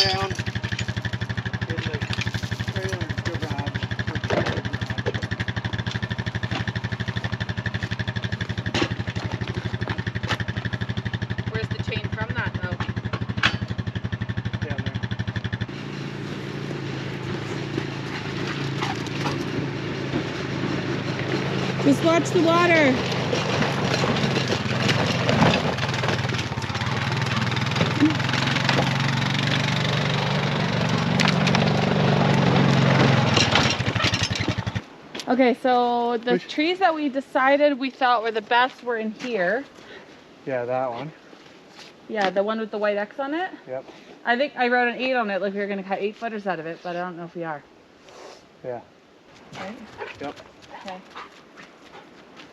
down in the trailer garage. Where's the chain from that though? Down there. Just watch the water. Okay, so the trees that we decided we thought were the best were in here. Yeah, that one. Yeah, the one with the white X on it? Yep. I think I wrote an 8 on it, like we were going to cut 8-footers out of it, but I don't know if we are. Yeah. Right? Yep. Okay.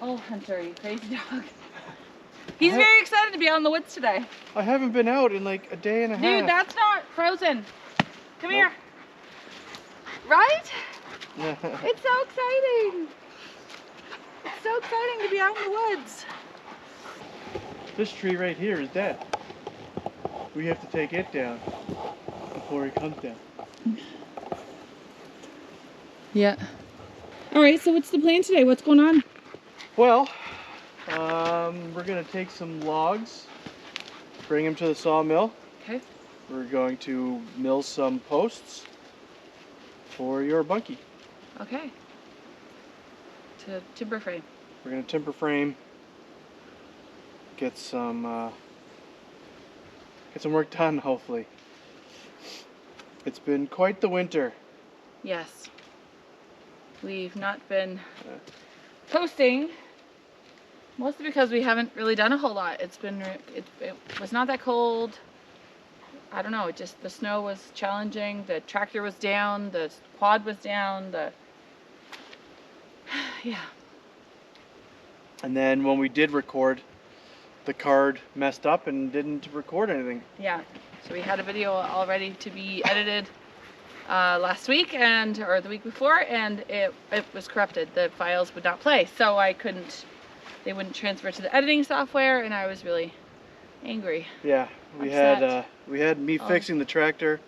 Oh, Hunter, you crazy dog. He's very excited to be out in the woods today. I haven't been out in like a day and a half. Dude, that's not frozen. Come here. Right? It's so exciting. It's so exciting to be out in the woods. This tree right here is dead. We have to take it down before it comes down. Yeah. All right, so what's the plan today? What's going on? Well, we're gonna take some logs, bring them to the sawmill. Okay. We're going to mill some posts for your bunkie. Okay. To timber frame. We're gonna timber frame, get some work done, hopefully. It's been quite the winter. Yes. We've not been posting, mostly because we haven't really done a whole lot. It was not that cold. I don't know, the snow was challenging, the tractor was down, the quad was down, yeah. And then when we did record, the card messed up and didn't record anything. Yeah, so we had a video all ready to be edited last week or the week before, and it was corrupted. The files would not play, so they wouldn't transfer to the editing software, and I was really angry. Yeah, we had me fixing the tractor,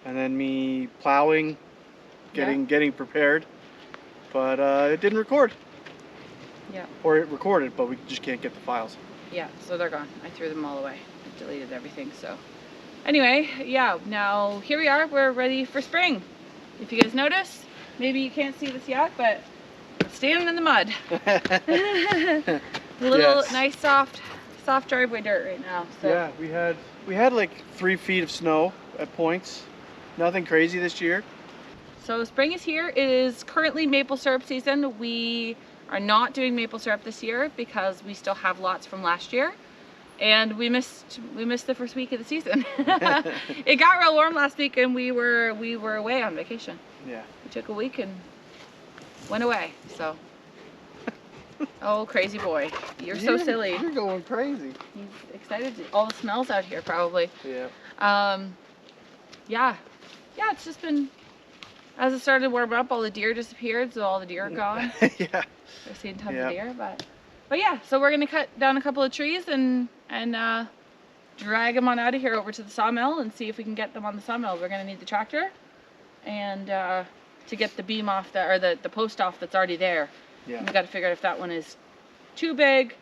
and then me plowing, getting prepared, but it didn't record. Yeah. Or it recorded, but we just can't get the files. Yeah, so they're gone. I threw them all away. I deleted everything, so. Anyway, yeah, now here we are. We're ready for spring. If you guys notice, maybe you can't see this yet, but I'm standing in the mud. A little nice, soft driveway dirt right now. So. Yeah, we had like 3 feet of snow at points. Nothing crazy this year. So spring is here. It is currently maple syrup season. We are not doing maple syrup this year because we still have lots from last year, and we missed the first week of the season. It got real warm last week, and we were away on vacation. Yeah. We took a week and went away. So. Oh, crazy boy. You're so silly. You're going crazy. He's excited. All the smells out here, probably. Yeah. Yeah, it's just been, as it started to warm up, all the deer disappeared, so all the deer are gone. Yeah. We're seeing tons of deer, but yeah, so we're gonna cut down a couple of trees and drag them on out of here over to the sawmill and see if we can get them on the sawmill. We're gonna need the tractor and to get the beam off or the post off that's already there. Yeah. We got to figure out if that one is too big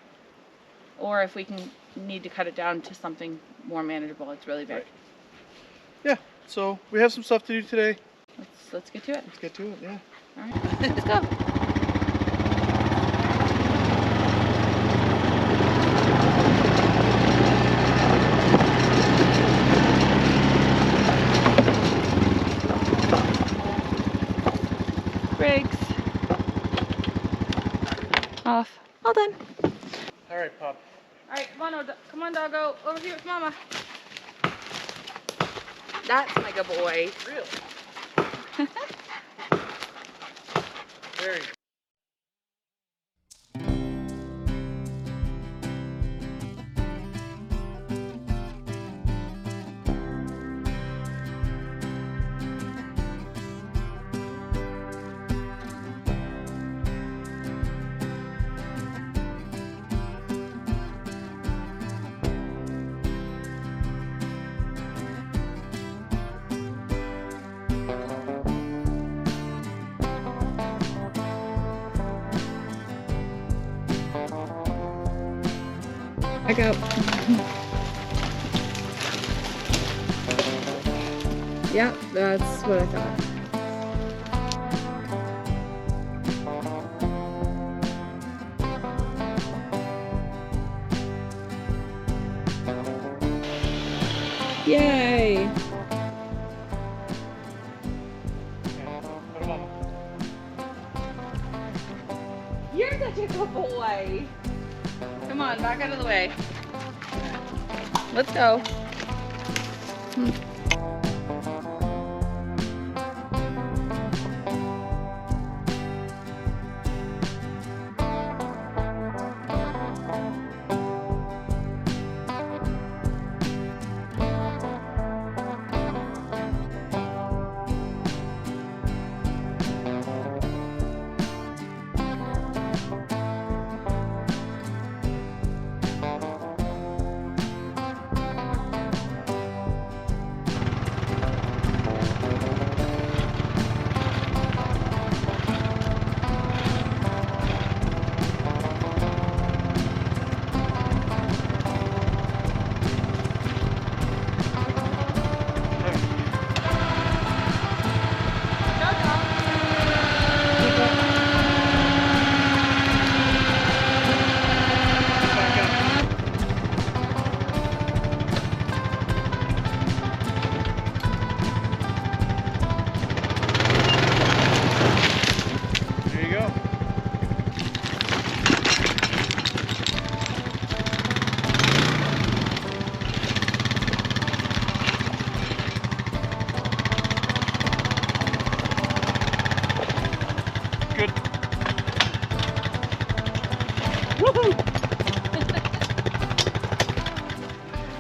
or if we need to cut it down to something more manageable. It's really big. Right. Yeah, so we have some stuff to do today. Let's get to it. Let's get to it, yeah. All right, let's go. Brakes. Off. All done. All right, Pop. All right, come on, doggo. Over here with Mama. That's my good boy. Really? Very good. Back up. Yeah, that's what I thought. Yay! You're such a good boy. Come on, back out of the way. Let's go.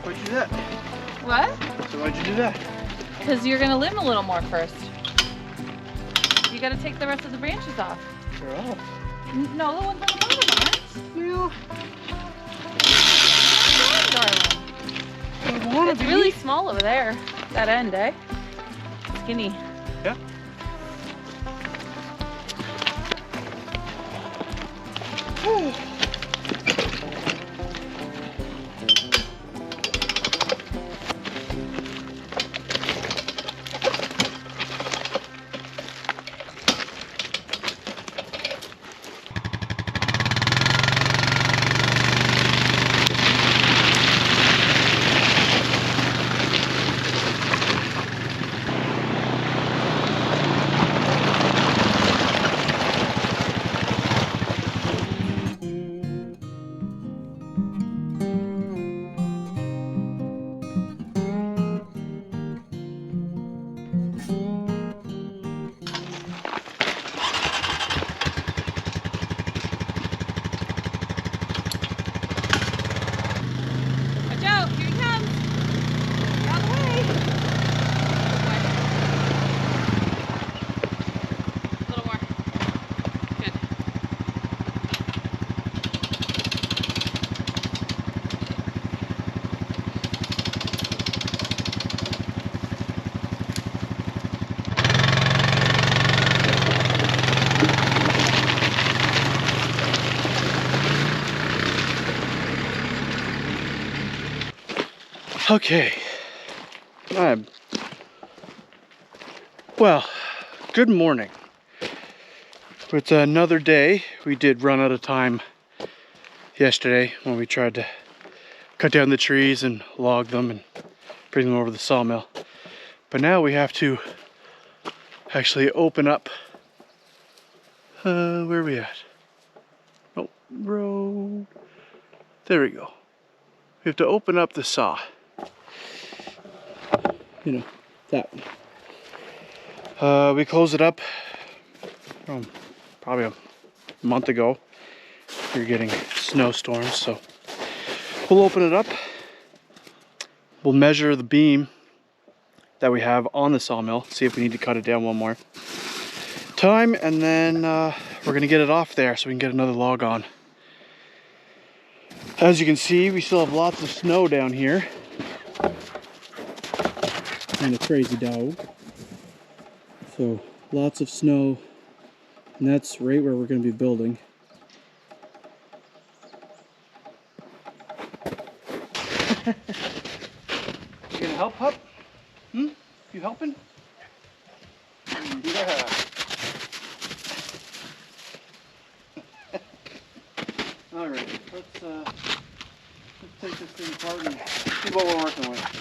Why'd you do that? What? So why'd you do that? Because you're gonna limb a little more first. You gotta take the rest of the branches off. They're off. No, the ones on the bottom aren't. Yeah. Darling. It's really small over there. That end, eh? Skinny. Yeah. Okay. Well, good morning. It's another day. We did run out of time yesterday when we tried to cut down the trees and log them and bring them over to the sawmill. But now we have to actually open up, where are we at? Oh, road. There we go. We have to open up the saw. You know, that one. We closed it up probably a month ago. We were getting snowstorms, so we'll open it up. We'll measure the beam that we have on the sawmill, see if we need to cut it down one more time, and then we're gonna get it off there so we can get another log on. As you can see, we still have lots of snow down here. And a crazy dog. So lots of snow, and that's right where we're going to be building. You gonna help, pup? Hmm? You helping? Yeah. All right, let's take this thing apart and see what we're working with.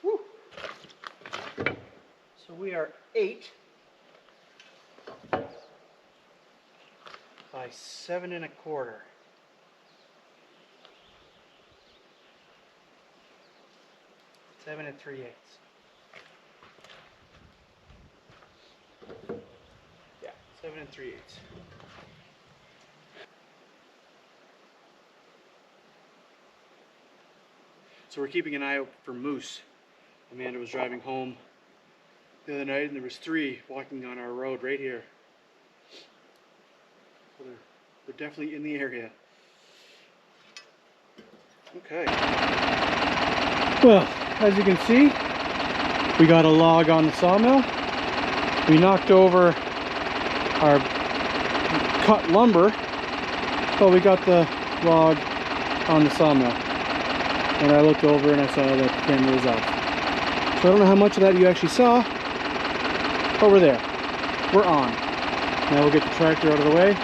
Woo. So we are 8 by 7 1/4. 7 3/8. Yeah, 7 3/8. So we're keeping an eye out for moose. Amanda was driving home the other night and there was 3 walking on our road right here. So they're definitely in the area. Okay. Well, as you can see, we got a log on the sawmill. We knocked over our cut lumber, but we got the log on the sawmill. And I looked over and I saw that the camera was off. So I don't know how much of that you actually saw, but we're there. We're on. Now we'll get the tractor out of the way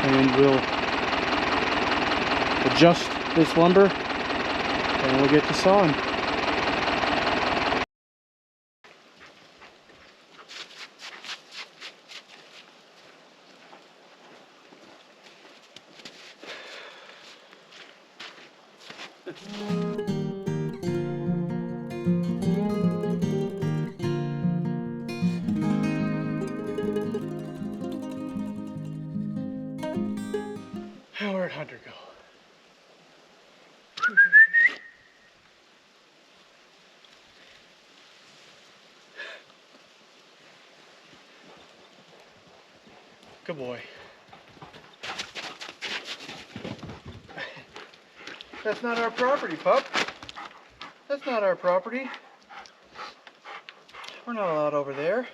and we'll adjust this lumber and we'll get to sawing. Where'd Hunter go? Good boy. That's not our property, pup. That's not our property. We're not allowed over there.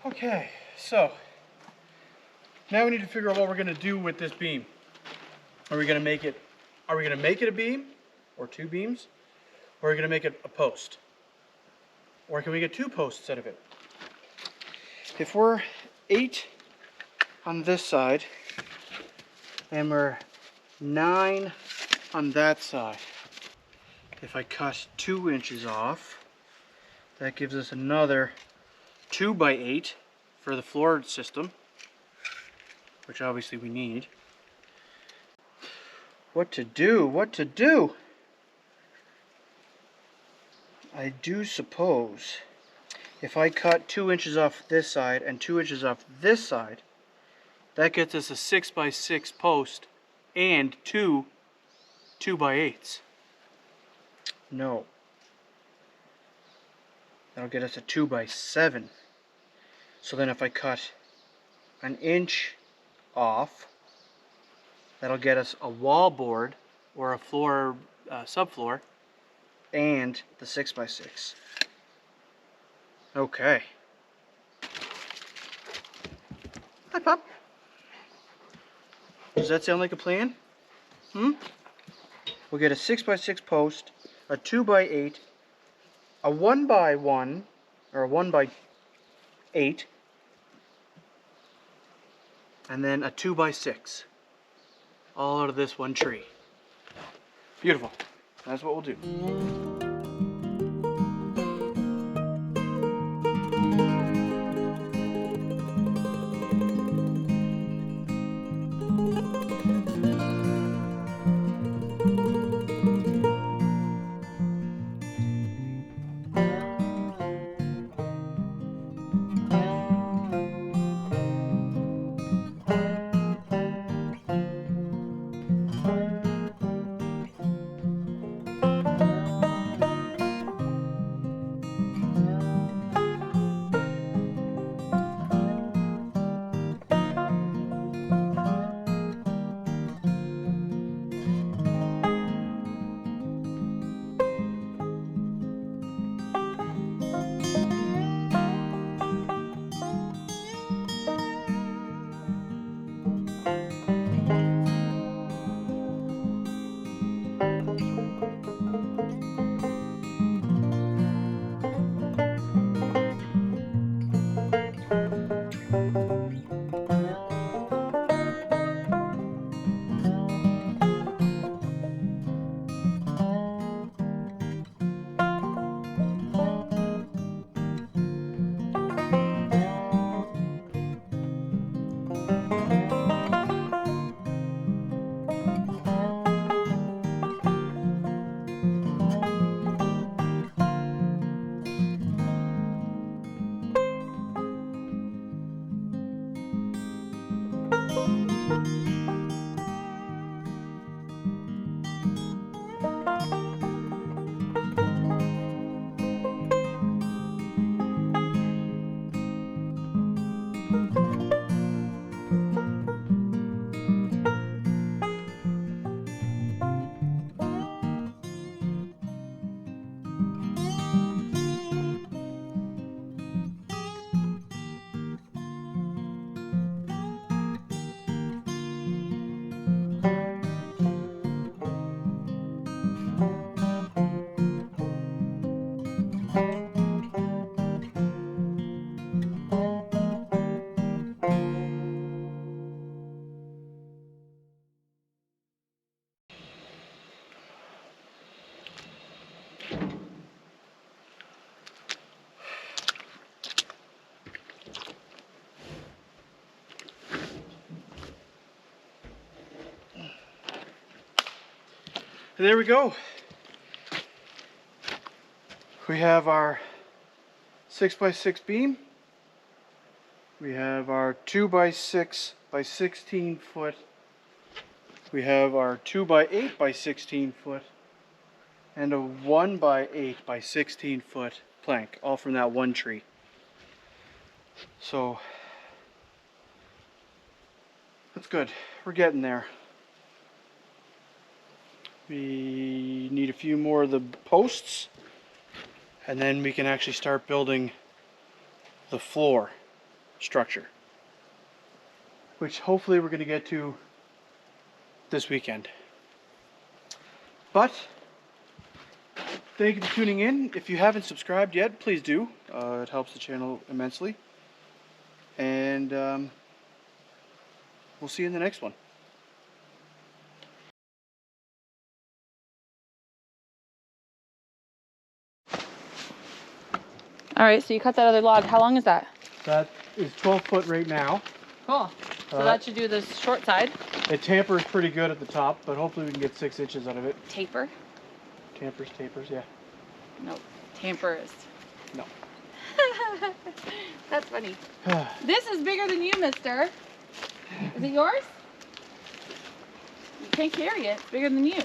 Okay, so now we need to figure out what we're going to do with this beam. Are we going to make it a beam or 2 beams? Or are we going to make it a post? Or can we get 2 posts out of it? If we're 8 on this side and we're 9 on that side, if I cut 2 inches off, that gives us another 2 by 8 for the floor system, which obviously we need. What to do? What to do? I do suppose if I cut 2 inches off this side and 2 inches off this side, that gets us a 6 by 6 post and 2 2 by 8s. No. That'll get us a 2x7. So then if I cut an inch off, that'll get us a wall board or a floor, subfloor, and the 6x6. Okay. Hi, pup. Does that sound like a plan? We'll get a 6x6 post, a 2x8, a 1x1, or a 1x8, and then a 2x6. All out of this one tree. Beautiful. That's what we'll do. And there we go. We have our 6x6 beam. We have our 2x6 by 16 foot. We have our 2x8 by 16 foot. And a 1x8 by 16 foot plank, all from that one tree. So that's good. We're getting there. We need a few more of the posts, and then we can actually start building the floor structure, which hopefully we're going to get to this weekend. But thank you for tuning in. If you haven't subscribed yet, please do. It helps the channel immensely. And we'll see you in the next one. All right, so you cut that other log. How long is that? That is 12 foot right now. Cool. So that should do the short side. It tapers pretty good at the top, but hopefully we can get 6 inches out of it. Taper? Tapers, yeah. No, tampers. No. That's funny. This is bigger than you, mister. Is it yours? You can't carry it. It's bigger than you.